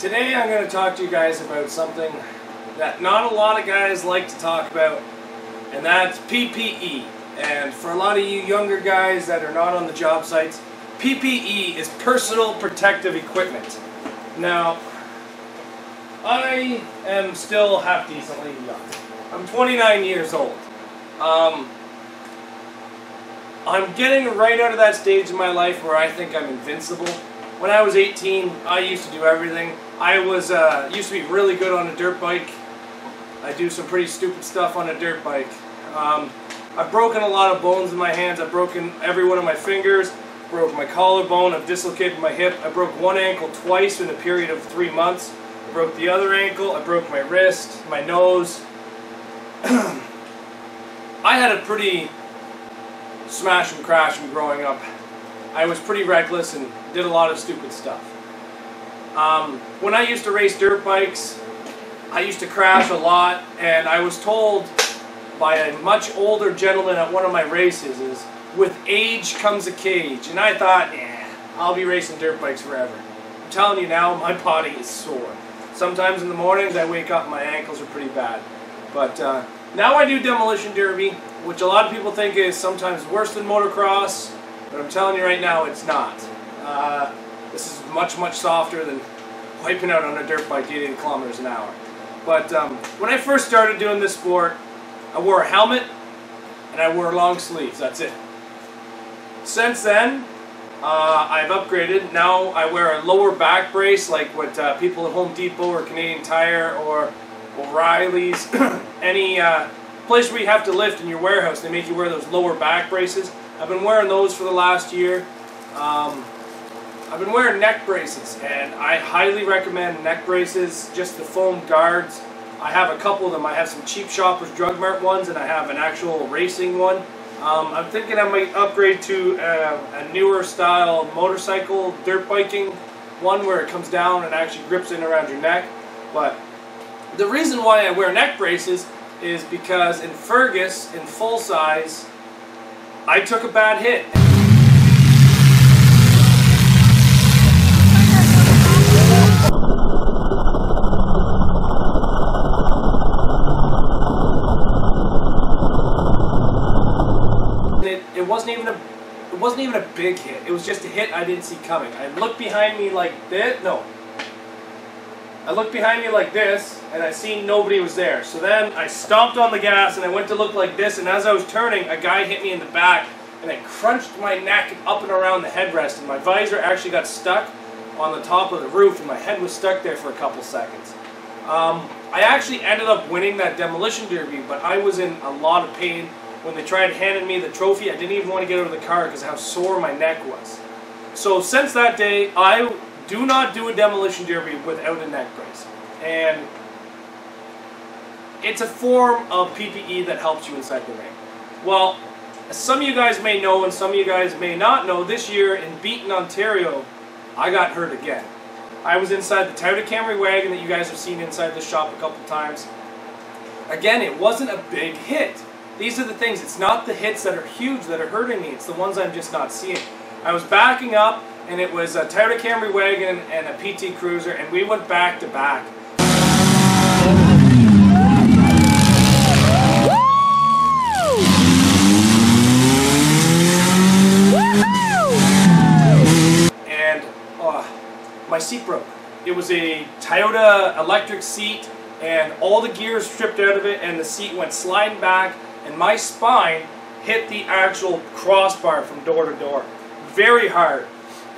Today I'm going to talk to you guys about something that not a lot of guys like to talk about, and that's PPE. And for a lot of you younger guys that are not on the job sites, PPE is personal protective equipment. Now, I am still half decently young. I'm 29 years old. I'm getting right out of that stage in my life where I think I'm invincible. When I was 18, I used to do everything. I was used to be really good on a dirt bike. I do some pretty stupid stuff on a dirt bike. I've broken a lot of bones in my hands. I've broken every one of my fingers. Broke my collarbone. I've dislocated my hip. I broke one ankle twice in a period of 3 months. I broke the other ankle. I broke my wrist, my nose. I had a pretty smash and crash from growing up. I was pretty reckless and did a lot of stupid stuff. When I used to race dirt bikes, I used to crash a lot, and I was told by a much older gentleman at one of my races is, with age comes a cage. And I thought, I'll be racing dirt bikes forever. I'm telling you now, my body is sore. Sometimes in the mornings I wake up and my ankles are pretty bad. But now I do demolition derby, which a lot of people think is sometimes worse than motocross, but I'm telling you right now, it's not. This is much, much softer than wiping out on a dirt bike 80 kilometers an hour. But when I first started doing this sport, I wore a helmet and I wore long sleeves, that's it. Since then, I've upgraded. Now I wear a lower back brace like what people at Home Depot or Canadian Tire or O'Reilly's, any place where you have to lift in your warehouse, they make you wear those lower back braces. I've been wearing those for the last year. I've been wearing neck braces, and I highly recommend neck braces, just the foam guards. I have a couple of them. I have some cheap Shoppers Drug Mart ones, and I have an actual racing one. I'm thinking I might upgrade to a newer style motorcycle dirt biking one where it comes down and actually grips in around your neck. But the reason why I wear neck braces is because in Fergus, in full size, I took a bad hit. It wasn't even a big hit. It was just a hit I didn't see coming. I looked behind me like this. No. I looked behind me like this, and I seen nobody was there. So then I stomped on the gas, and I went to look like this, and as I was turning, a guy hit me in the back, and it crunched my neck up and around the headrest, and my visor actually got stuck on the top of the roof, and my head was stuck there for a couple seconds. I actually ended up winning that demolition derby, but I was in a lot of pain. When they tried handing me the trophy, I didn't even want to get out of the car because of how sore my neck was. So since that day, I do not do a demolition derby without a neck brace. And it's a form of PPE that helps you inside the ring. Well, as some of you guys may know and some of you guys may not know, this year in Beaton, Ontario, I got hurt again. I was inside the Toyota Camry wagon that you guys have seen inside the shop a couple times. Again, it wasn't a big hit. These are the things, it's not the hits that are huge that are hurting me, it's the ones I'm just not seeing. I was backing up, and it was a Toyota Camry wagon and a PT Cruiser, and we went back to back. And my seat broke. It was a Toyota electric seat, and all the gears stripped out of it, and the seat went sliding back, and my spine hit the actual crossbar from door to door. Very hard.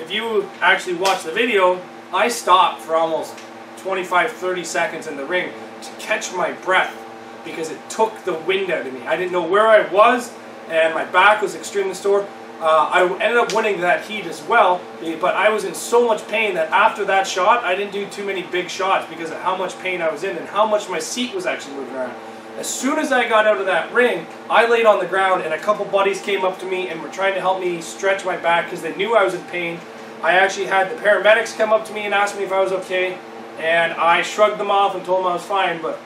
If you actually watch the video, I stopped for almost 25-30 seconds in the ring to catch my breath because it took the wind out of me. I didn't know where I was, and my back was extremely sore. I ended up winning that heat as well, but I was in so much pain that after that shot, I didn't do too many big shots because of how much pain I was in and how much my seat was actually moving around. As soon as I got out of that ring, I laid on the ground, and a couple buddies came up to me and were trying to help me stretch my back because they knew I was in pain. I actually had the paramedics come up to me and ask me if I was okay, and I shrugged them off and told them I was fine, but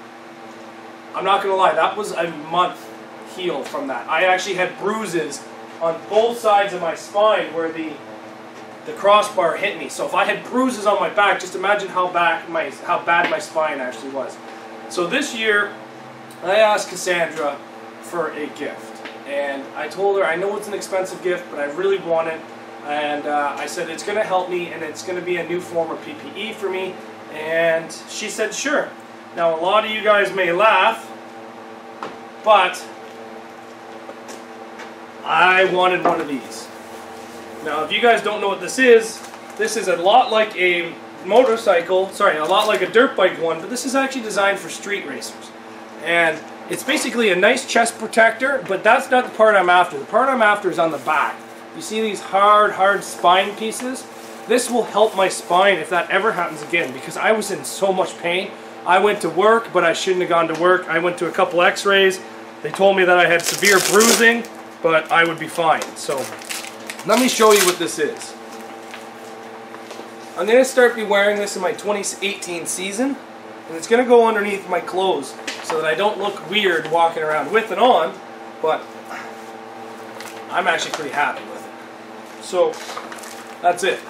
I'm not going to lie, that was a month healed from that. I actually had bruises on both sides of my spine where the the crossbar hit me. So if I had bruises on my back, just imagine how bad my spine actually was. So this year, I asked Cassandra for a gift, and I told her I know it's an expensive gift, but I really want it. And I said it's going to help me, and it's going to be a new form of PPE for me. And she said sure. Now a lot of you guys may laugh, but I wanted one of these. Now if you guys don't know what this is a lot like a motorcycle, sorry, a lot like a dirt bike one, but this is actually designed for street racers. And it's basically a nice chest protector, but that's not the part I'm after. The part I'm after is on the back. You see these hard spine pieces? This will help my spine if that ever happens again, because I was in so much pain. I went to work, but I shouldn't have gone to work. I went to a couple x-rays. They told me that I had severe bruising, but I would be fine. So let me show you what this is. I'm going to start wearing this in my 2018 season, and it's going to go underneath my clothes so that I don't look weird walking around with it on, but I'm actually pretty happy with it. So that's it.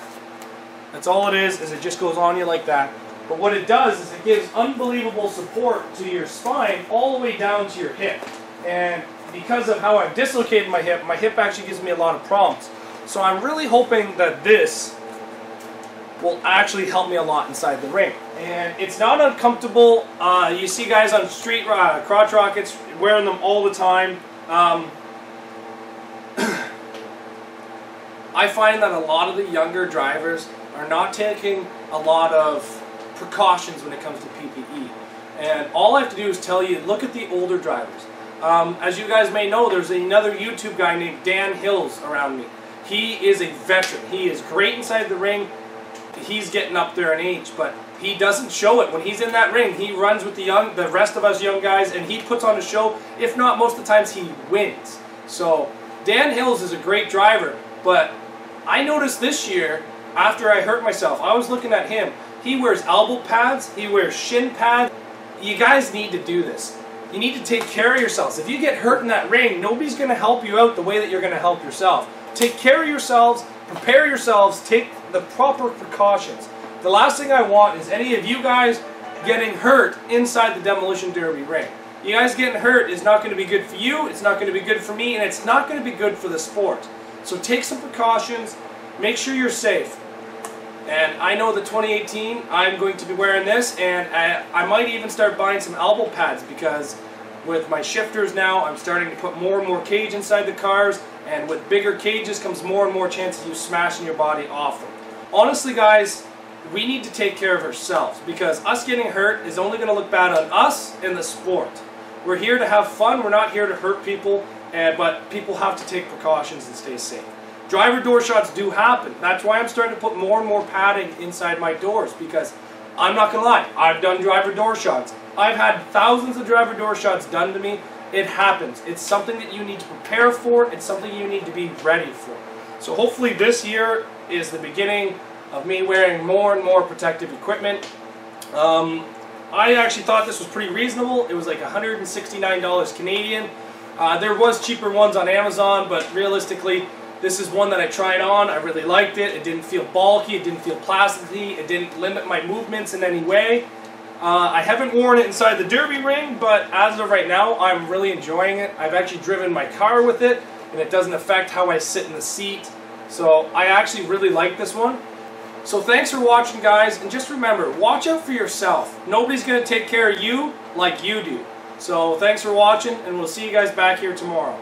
That's all it is it just goes on you like that. But what it does is it gives unbelievable support to your spine all the way down to your hip. And because of how I've dislocated my hip actually gives me a lot of problems. So I'm really hoping that this will actually help me a lot inside the ring. And it's not uncomfortable. You see guys on street crotch rockets wearing them all the time. I find that a lot of the younger drivers are not taking a lot of precautions when it comes to PPE. And all I have to do is tell you, look at the older drivers. As you guys may know, there's another YouTube guy named Dan Hills around me. He is a veteran. He is great inside the ring. He's getting up there in age, but he doesn't show it. When he's in that ring, he runs with the rest of us young guys, and he puts on a show. If not, most of the times he wins. So Dan Hills is a great driver, but I noticed this year, after I hurt myself, I was looking at him. He wears elbow pads, he wears shin pads. You guys need to do this. You need to take care of yourselves. If you get hurt in that ring, nobody's going to help you out the way that you're going to help yourself. Take care of yourselves, prepare yourselves, take the proper precautions. The last thing I want is any of you guys getting hurt inside the Demolition Derby ring. You guys getting hurt is not going to be good for you, it's not going to be good for me, and it's not going to be good for the sport. So take some precautions, make sure you're safe. And I know that 2018, I'm going to be wearing this, and I might even start buying some elbow pads, because with my shifters now, I'm starting to put more and more cage inside the cars, and with bigger cages comes more and more chances of you smashing your body off them. Honestly guys, we need to take care of ourselves, because us getting hurt is only going to look bad on us in the sport. We're here to have fun, we're not here to hurt people, but people have to take precautions and stay safe. Driver door shots do happen. That's why I'm starting to put more and more padding inside my doors, because I'm not going to lie, I've done driver door shots. I've had thousands of driver door shots done to me. It happens. It's something that you need to prepare for. It's something you need to be ready for. So hopefully this year is the beginning of me wearing more and more protective equipment. I actually thought this was pretty reasonable. It was like $169 Canadian. There was cheaper ones on Amazon, but realistically, this is one that I tried on. I really liked it. It didn't feel bulky. It didn't feel plasticky. It didn't limit my movements in any way. I haven't worn it inside the derby ring, but as of right now, I'm really enjoying it. I've actually driven my car with it, and it doesn't affect how I sit in the seat. So I actually really like this one. So thanks for watching, guys, and just remember, watch out for yourself. Nobody's going to take care of you like you do. So thanks for watching, and we'll see you guys back here tomorrow.